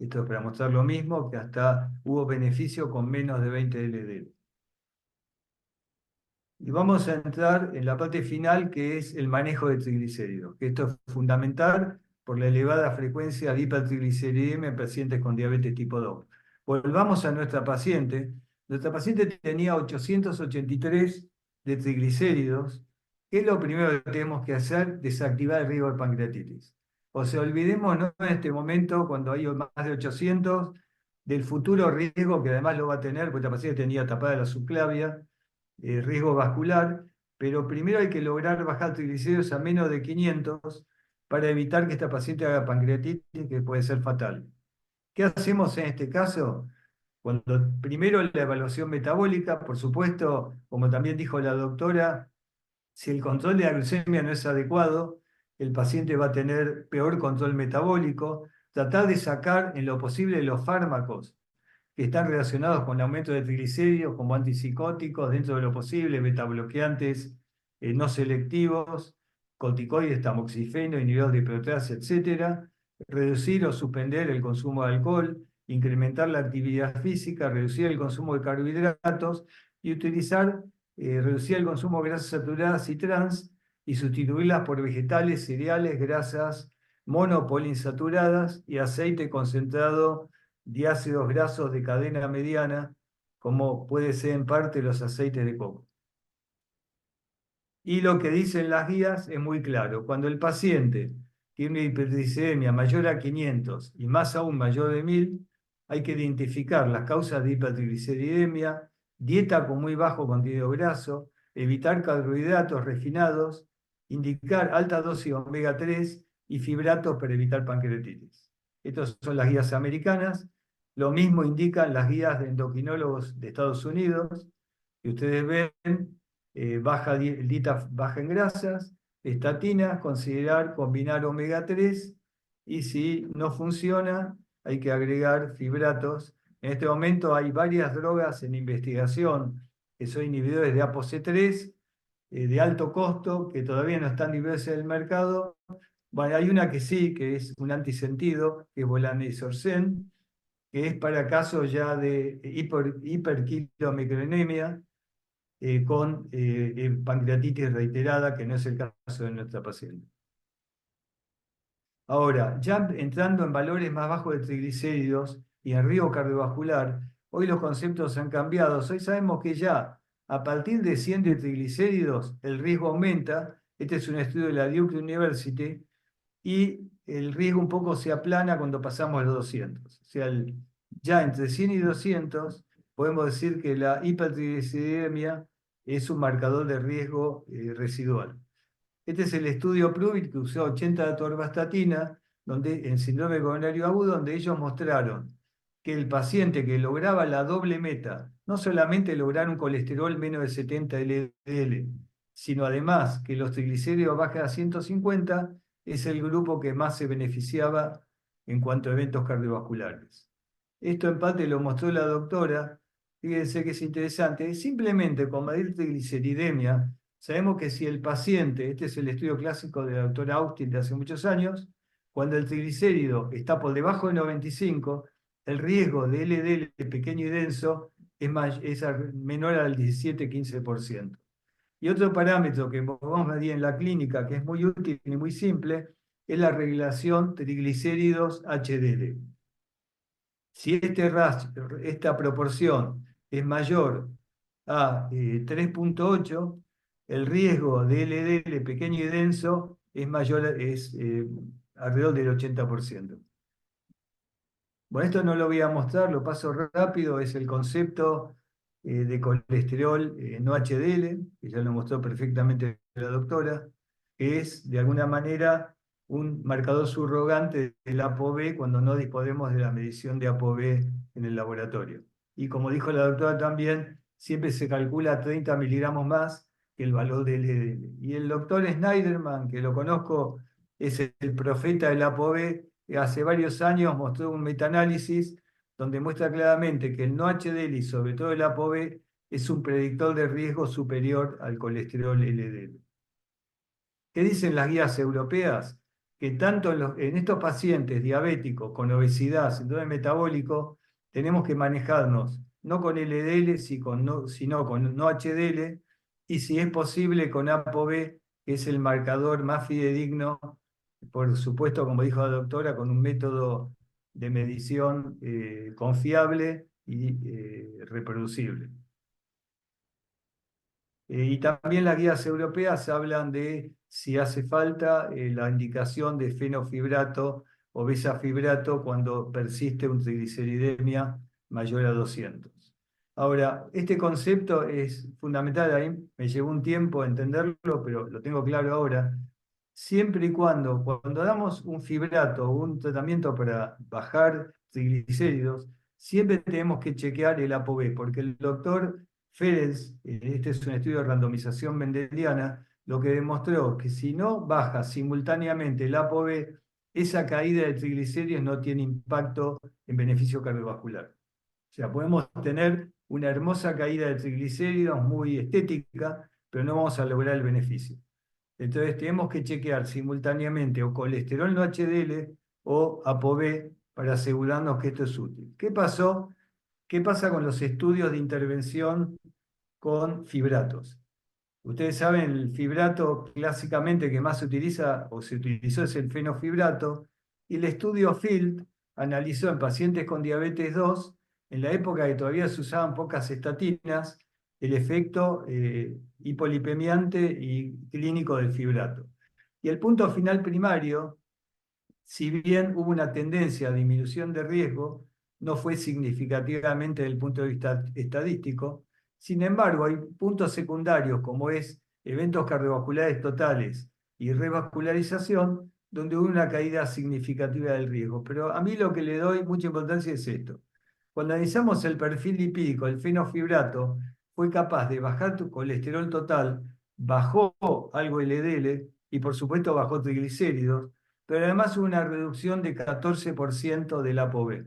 Esto es para mostrar lo mismo, que hasta hubo beneficio con menos de 20 LDL. Y vamos a entrar en la parte final, que es el manejo de triglicéridos, que esto es fundamental por la elevada frecuencia de hipertrigliceridemia en pacientes con diabetes tipo 2. Volvamos a nuestra paciente. Nuestra paciente tenía 883 de triglicéridos. ¿Qué es lo primero que tenemos que hacer? Desactivar el riesgo de pancreatitis. O sea, olvidémonos en este momento, cuando hay más de 800, del futuro riesgo que además lo va a tener, porque esta paciente tenía tapada la subclavia, riesgo vascular, pero primero hay que lograr bajar triglicéridos a menos de 500 para evitar que esta paciente haga pancreatitis, que puede ser fatal. ¿Qué hacemos en este caso? Cuando primero la evaluación metabólica, por supuesto, como también dijo la doctora, si el control de la glucemia no es adecuado, el paciente va a tener peor control metabólico. Tratar de sacar en lo posible los fármacos que están relacionados con el aumento de triglicéridos, como antipsicóticos, dentro de lo posible, betabloqueantes no selectivos, corticoides, tamoxifeno, inhibidores de proteasa, etcétera. Reducir o suspender el consumo de alcohol, incrementar la actividad física, reducir el consumo de carbohidratos y reducir el consumo de grasas saturadas y trans y sustituirlas por vegetales, cereales, grasas monopoliinsaturadas y aceite concentrado diácidos grasos de cadena mediana, como puede ser en parte los aceites de coco. Y lo que dicen las guías es muy claro. Cuando el paciente tiene una hipertrigliceridemia mayor a 500 y más aún mayor de 1000, hay que identificar las causas de hipertrigliceridemia, dieta con muy bajo contenido graso, evitar carbohidratos refinados, indicar alta dosis de omega 3 y fibratos para evitar pancreatitis. Estas son las guías americanas. Lo mismo indican las guías de endocrinólogos de Estados Unidos, que ustedes ven, dieta baja en grasas, estatinas, considerar combinar omega 3 y si no funciona hay que agregar fibratos. En este momento hay varias drogas en investigación que son inhibidores de ApoC3 de alto costo que todavía no están libres en el mercado. Bueno, hay una que sí, que es un antisentido, que es volanesorsen, que es para casos ya de hiperkilomicronemia, con pancreatitis reiterada, que no es el caso de nuestra paciente. Ahora, ya entrando en valores más bajos de triglicéridos y en riesgo cardiovascular, hoy los conceptos han cambiado. Hoy sabemos que ya a partir de 100 de triglicéridos el riesgo aumenta. Este es un estudio de la Duke University y el riesgo un poco se aplana cuando pasamos los 200. O sea, ya entre 100 y 200 podemos decir que la hipertrigliceridemia es un marcador de riesgo residual. Este es el estudio PRUVIT que usó 80 de atorvastatina, donde, en síndrome coronario agudo, donde ellos mostraron que el paciente que lograba la doble meta, no solamente lograr un colesterol menos de 70 LDL, sino además que los triglicéridos bajen a 150, es el grupo que más se beneficiaba en cuanto a eventos cardiovasculares. Esto en parte lo mostró la doctora. Fíjense que es interesante. Simplemente con medir trigliceridemia, sabemos que si el paciente, este es el estudio clásico de la doctora Austin de hace muchos años, cuando el triglicérido está por debajo de 95, el riesgo de LDL pequeño y denso es menor al 17-15%. Y otro parámetro que podemos medir en la clínica, que es muy útil y muy simple, es la regulación triglicéridos HDL. Si esta proporción es mayor a 3,8, el riesgo de LDL pequeño y denso es mayor, es alrededor del 80%. Bueno, esto no lo voy a mostrar, lo paso rápido, es el concepto de colesterol no HDL, que ya lo mostró perfectamente la doctora, que es de alguna manera un marcador subrogante del ApoB cuando no disponemos de la medición de ApoB en el laboratorio. Y como dijo la doctora también, siempre se calcula 30 miligramos más que el valor del LDL. Y el doctor Schneiderman, que lo conozco, es el profeta del ApoB, hace varios años mostró un metaanálisis donde muestra claramente que el no HDL y sobre todo el ApoB es un predictor de riesgo superior al colesterol LDL. ¿Qué dicen las guías europeas? que tanto en estos pacientes diabéticos con obesidad, síndrome metabólico, tenemos que manejarnos no con LDL, sino con no HDL, y si es posible con ApoB, que es el marcador más fidedigno, por supuesto, como dijo la doctora, con un método de medición confiable y reproducible. Y también las guías europeas hablan de si hace falta la indicación de fenofibrato o besafibrato cuando persiste una trigliceridemia mayor a 200. Ahora, este concepto es fundamental, ahí me llevó un tiempo entenderlo, pero lo tengo claro ahora. Siempre y cuando damos un fibrato o un tratamiento para bajar triglicéridos, siempre tenemos que chequear el ApoB, porque el doctor Ferenc, este es un estudio de randomización mendeliana, lo que demostró que si no baja simultáneamente el ApoB, esa caída de triglicéridos no tiene impacto en beneficio cardiovascular. O sea, podemos tener una hermosa caída de triglicéridos muy estética, pero no vamos a lograr el beneficio. Entonces tenemos que chequear simultáneamente o colesterol no HDL o ApoB para asegurarnos que esto es útil. ¿Qué pasó? ¿Qué pasa con los estudios de intervención con fibratos? Ustedes saben, el fibrato clásicamente que más se utiliza o se utilizó es el fenofibrato, y el estudio FIELD analizó en pacientes con diabetes 2, en la época que todavía se usaban pocas estatinas, el efecto hipolipemiante y clínico del fibrato. Y el punto final primario, si bien hubo una tendencia a disminución de riesgo, no fue significativamente desde el punto de vista estadístico. Sin embargo, hay puntos secundarios como es eventos cardiovasculares totales y revascularización, donde hubo una caída significativa del riesgo. Pero a mí lo que le doy mucha importancia es esto. Cuando analizamos el perfil lipídico, el fenofibrato fue capaz de bajar tu colesterol total, bajó algo LDL y por supuesto bajó triglicéridos, pero además hubo una reducción de 14% del ApoB.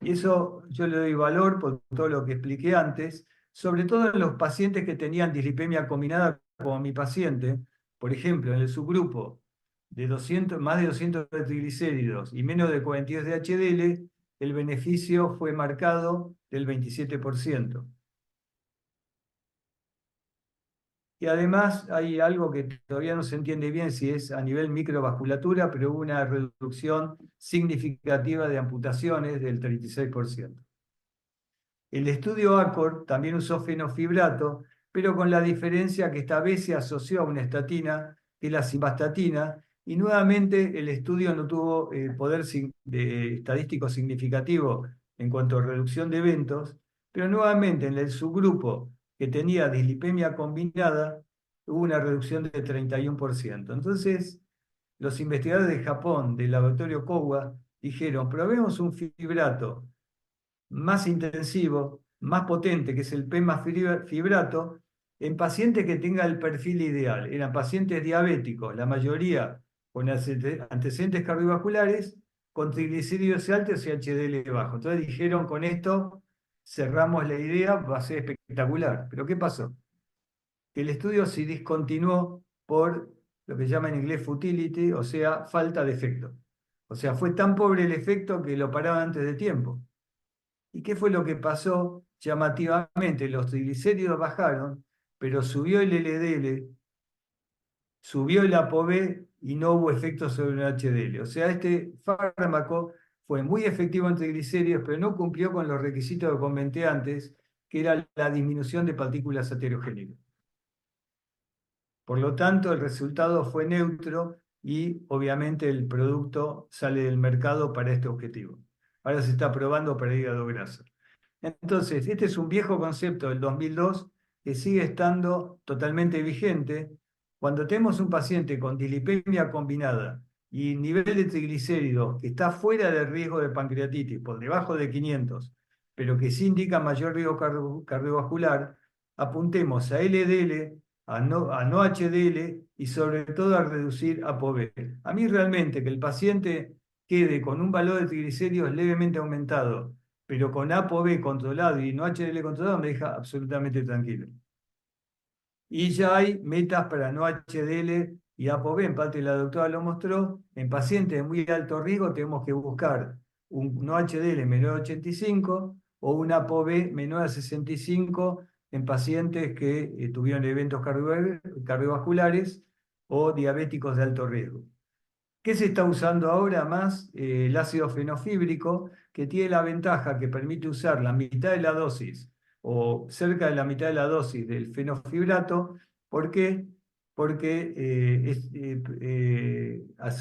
Y eso yo le doy valor por todo lo que expliqué antes, sobre todo en los pacientes que tenían dislipemia combinada como mi paciente, por ejemplo, en el subgrupo de 200, más de 200 de triglicéridos y menos de 42 de HDL, el beneficio fue marcado del 27%. Y además hay algo que todavía no se entiende bien si es a nivel microvasculatura, pero hubo una reducción significativa de amputaciones del 36%. El estudio ACORD también usó fenofibrato, pero con la diferencia que esta vez se asoció a una estatina, que es la simvastatina, y nuevamente el estudio no tuvo poder estadístico significativo en cuanto a reducción de eventos, pero nuevamente en el subgrupo que tenía dislipemia combinada hubo una reducción de 31%. Entonces, los investigadores de Japón, del laboratorio Kowa, dijeron, probemos un fibrato más intensivo, más potente, que es el fibrato, en pacientes que tengan el perfil ideal. Eran pacientes diabéticos, la mayoría con antecedentes cardiovasculares, con triglicéridos altos y HDL bajo. Entonces dijeron, con esto cerramos la idea, va a ser espectacular. Pero ¿qué pasó? Que el estudio se discontinuó por lo que llama en inglés futility, o sea, falta de efecto. O sea, fue tan pobre el efecto que lo paraban antes de tiempo. ¿Y qué fue lo que pasó? Llamativamente, los triglicéridos bajaron, pero subió el LDL, subió el ApoB y no hubo efecto sobre el HDL. O sea, este fármaco fue muy efectivo en triglicéridos, pero no cumplió con los requisitos que comenté antes, que era la disminución de partículas aterogénicas. Por lo tanto, el resultado fue neutro y obviamente el producto sale del mercado para este objetivo. Ahora se está probando para hígado graso. Entonces, este es un viejo concepto del 2002 que sigue estando totalmente vigente. Cuando tenemos un paciente con dislipemia combinada y nivel de triglicéridos que está fuera del riesgo de pancreatitis, por debajo de 500, pero que sí indica mayor riesgo cardiovascular, apuntemos a LDL, a no HDL y sobre todo a reducir ApoB. A mí realmente que el paciente quede con un valor de triglicéridos levemente aumentado, pero con ApoB controlado y no HDL controlado, me deja absolutamente tranquilo. Y ya hay metas para no HDL y ApoB, en parte la doctora lo mostró, en pacientes de muy alto riesgo tenemos que buscar un HDL menor a 85 o un ApoB menor a 65 en pacientes que tuvieron eventos cardiovasculares o diabéticos de alto riesgo. ¿Qué se está usando ahora más? El ácido fenofíbrico, que tiene la ventaja que permite usar la mitad de la dosis o cerca de la mitad de la dosis del fenofibrato. ¿Por qué? Porque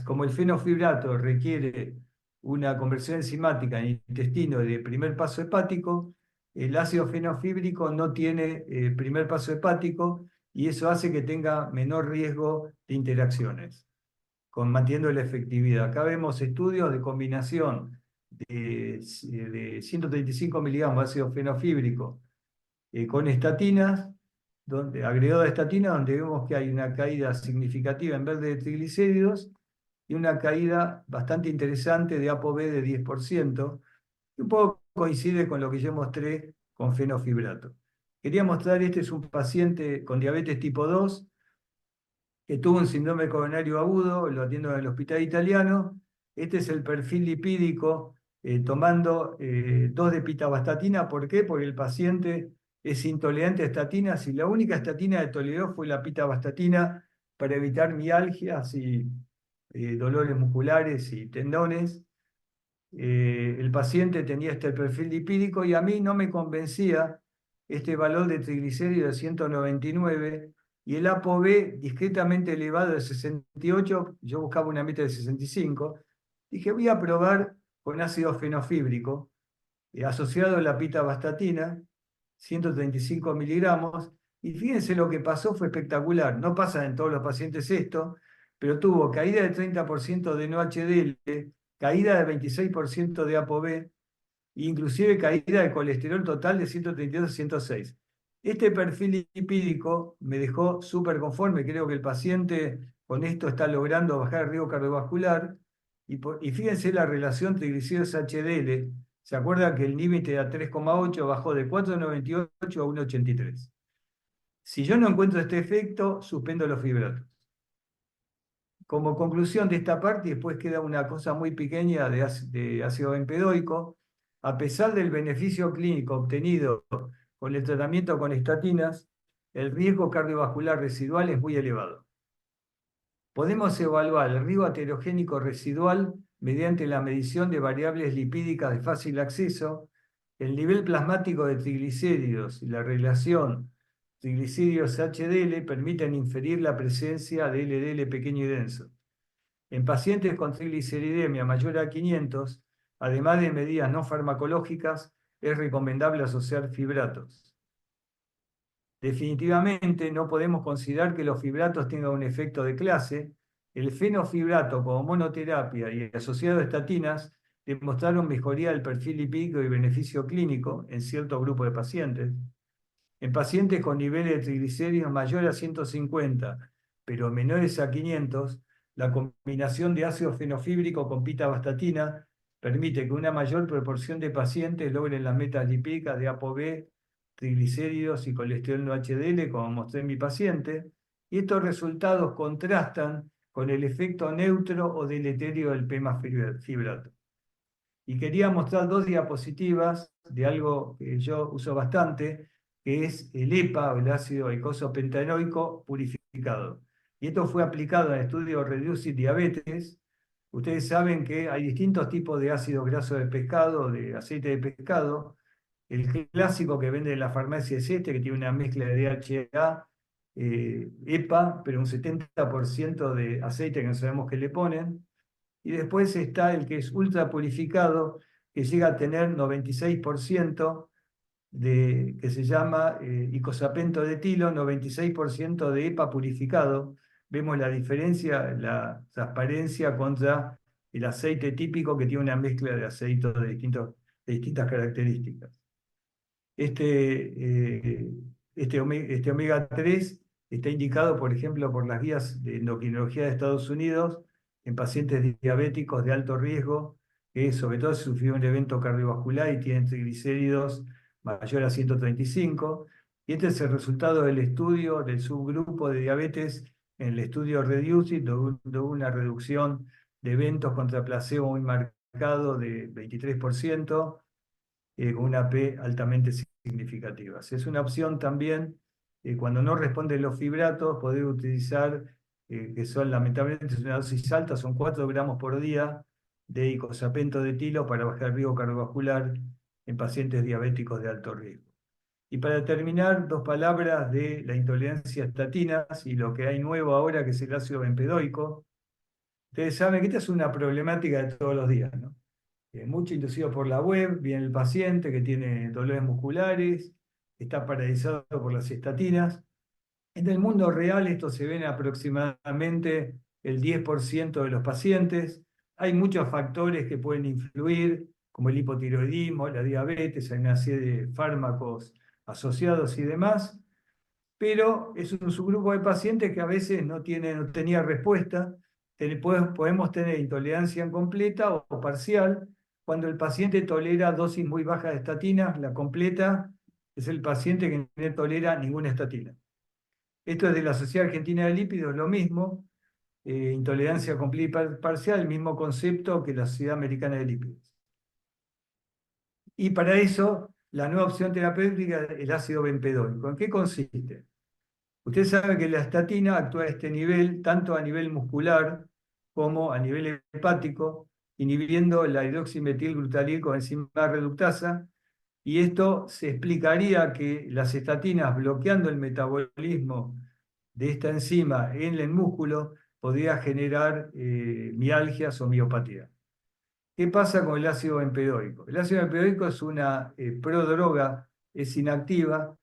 como el fenofibrato requiere una conversión enzimática en el intestino de primer paso hepático, el ácido fenofíbrico no tiene primer paso hepático y eso hace que tenga menor riesgo de interacciones manteniendo la efectividad. Acá vemos estudios de combinación de 135 miligramos de ácido fenofíbrico con estatinas, agregado a estatina, donde vemos que hay una caída significativa en vez de triglicéridos y una caída bastante interesante de ApoB de 10%, que un poco coincide con lo que yo mostré con fenofibrato. Quería mostrar, este es un paciente con diabetes tipo 2, que tuvo un síndrome coronario agudo, lo atiendo en el hospital italiano. Este es el perfil lipídico tomando 2 de pitavastatina. ¿Por qué? Porque el paciente es intolerante a estatinas y la única estatina que toleró fue la pitavastatina para evitar mialgias y dolores musculares y tendones. El paciente tenía este perfil lipídico y a mí no me convencía este valor de triglicéridos de 199 y el ApoB discretamente elevado de 68, yo buscaba una meta de 65. Dije, voy a probar con ácido fenofíbrico asociado a la pitavastatina, 135 miligramos, y fíjense lo que pasó, fue espectacular. No pasa en todos los pacientes esto, pero tuvo caída del 30% de no HDL, caída del 26% de ApoB, e inclusive caída de colesterol total de 132 a 106. Este perfil lipídico me dejó súper conforme, creo que el paciente con esto está logrando bajar el riesgo cardiovascular, y fíjense la relación triglicéridos-HDL, ¿se acuerdan que el límite era 3,8, bajó de 4,98 a 1,83? Si yo no encuentro este efecto, suspendo los fibratos. Como conclusión de esta parte, después queda una cosa muy pequeña de ácido bempedoico. A pesar del beneficio clínico obtenido con el tratamiento con estatinas, el riesgo cardiovascular residual es muy elevado. Podemos evaluar el riesgo aterogénico residual mediante la medición de variables lipídicas de fácil acceso, el nivel plasmático de triglicéridos y la relación triglicéridos-HDL permiten inferir la presencia de LDL pequeño y denso. En pacientes con trigliceridemia mayor a 500, además de medidas no farmacológicas, es recomendable asociar fibratos. Definitivamente no podemos considerar que los fibratos tengan un efecto de clase. El fenofibrato como monoterapia y asociado a estatinas demostraron mejoría del perfil lipídico y beneficio clínico en ciertos grupos de pacientes. En pacientes con niveles de triglicéridos mayores a 150, pero menores a 500, la combinación de ácido fenofíbrico con pitavastatina permite que una mayor proporción de pacientes logren las metas lipídicas de ApoB, triglicéridos y colesterol no HDL, como mostré en mi paciente, y estos resultados contrastan con el efecto neutro o deleterio del PEMA-fibrato. Y quería mostrar 2 diapositivas de algo que yo uso bastante, que es el EPA, o el ácido eicosapentaenoico purificado. Y esto fue aplicado en el estudio Reducing Diabetes. Ustedes saben que hay distintos tipos de ácidos grasos de pescado, de aceite de pescado. El clásico que vende en la farmacia es este, que tiene una mezcla de DHA, EPA, pero un 70% de aceite que no sabemos qué le ponen. Y después está el que es ultra purificado, que llega a tener 96% que se llama icosapento de etilo, 96% de EPA purificado. Vemos la diferencia, la transparencia contra el aceite típico que tiene una mezcla de aceites de distintas características. Este omega 3 está indicado, por ejemplo, por las guías de endocrinología de Estados Unidos en pacientes diabéticos de alto riesgo, que sobre todo si sufrieron un evento cardiovascular y tienen triglicéridos mayor a 135. Y este es el resultado del estudio del subgrupo de diabetes en el estudio Reduce It hubo una reducción de eventos contra placebo muy marcado de 23%, con una P altamente significativa. Es una opción también, cuando no responden los fibratos, poder utilizar, que son lamentablemente es una dosis alta, son 4 gramos por día de icosapento de etilo para bajar el riesgo cardiovascular en pacientes diabéticos de alto riesgo. Y para terminar, 2 palabras de la intolerancia a estatinas y lo que hay nuevo ahora, que es el ácido bempedoico. Ustedes saben que esta es una problemática de todos los días, ¿no? Mucho inducido por la web, viene el paciente que tiene dolores musculares, está paralizado por las estatinas. En el mundo real esto se ve en aproximadamente el 10% de los pacientes. Hay muchos factores que pueden influir, como el hipotiroidismo, la diabetes, hay una serie de fármacos asociados y demás, pero es un subgrupo de pacientes que a veces no tenía respuesta. Podemos tener intolerancia incompleta o parcial. Cuando el paciente tolera dosis muy bajas de estatinas, la completa es el paciente que no tolera ninguna estatina. Esto es de la Sociedad Argentina de Lípidos, lo mismo, intolerancia completa y parcial, el mismo concepto que la Sociedad Americana de Lípidos. Y para eso, la nueva opción terapéutica es el ácido bempedoico. ¿En qué consiste? Usted sabe que la estatina actúa a este nivel, tanto a nivel muscular como a nivel hepático, inhibiendo la hidroximetilglutaril con enzima reductasa, y esto se explicaría que las estatinas, bloqueando el metabolismo de esta enzima en el músculo, podría generar mialgias o miopatía. ¿Qué pasa con el ácido bempedoico? El ácido bempedoico es una prodroga, es inactiva,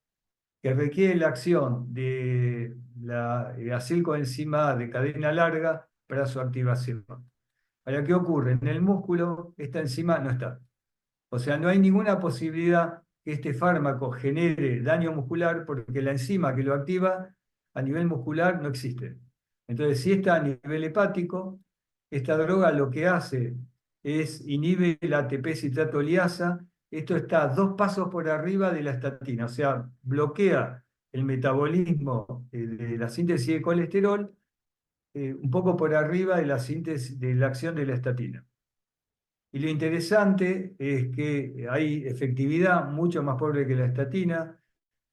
que requiere la acción de la acetilcoenzima A de cadena larga para su activación. Ahora, ¿qué ocurre? En el músculo esta enzima no está. O sea, no hay ninguna posibilidad que este fármaco genere daño muscular porque la enzima que lo activa a nivel muscular no existe. Entonces, si está a nivel hepático, esta droga lo que hace es inhibe la ATP citrato liasa. Esto está 2 pasos por arriba de la estatina, o sea, bloquea el metabolismo de la síntesis de colesterol, un poco por arriba de la síntesis de la acción de la estatina. Y lo interesante es que hay efectividad mucho más pobre que la estatina,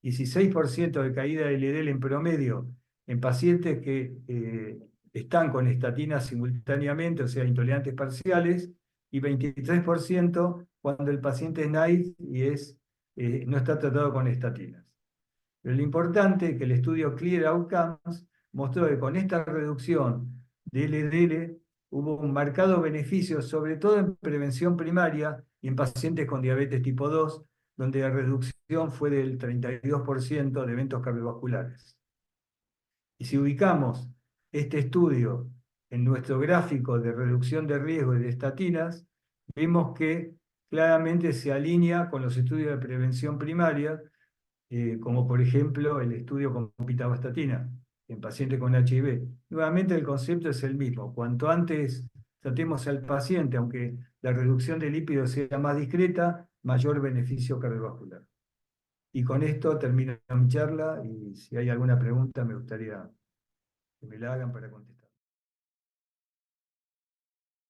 16% de caída del LDL en promedio en pacientes que están con estatinas simultáneamente, o sea, intolerantes parciales, y 23% cuando el paciente es naive y no está tratado con estatinas. Pero lo importante es que el estudio Clear Outcomes mostró que con esta reducción de LDL hubo un marcado beneficio, sobre todo en prevención primaria y en pacientes con diabetes tipo 2, donde la reducción fue del 32% de eventos cardiovasculares. Y si ubicamos este estudio en nuestro gráfico de reducción de riesgo y de estatinas, vemos que claramente se alinea con los estudios de prevención primaria, como por ejemplo el estudio con pitavastatina en pacientes con HIV. Nuevamente el concepto es el mismo. Cuanto antes tratemos al paciente, aunque la reducción de lípidos sea más discreta, mayor beneficio cardiovascular. Y con esto termino mi charla y si hay alguna pregunta me gustaría que me la hagan para contestar.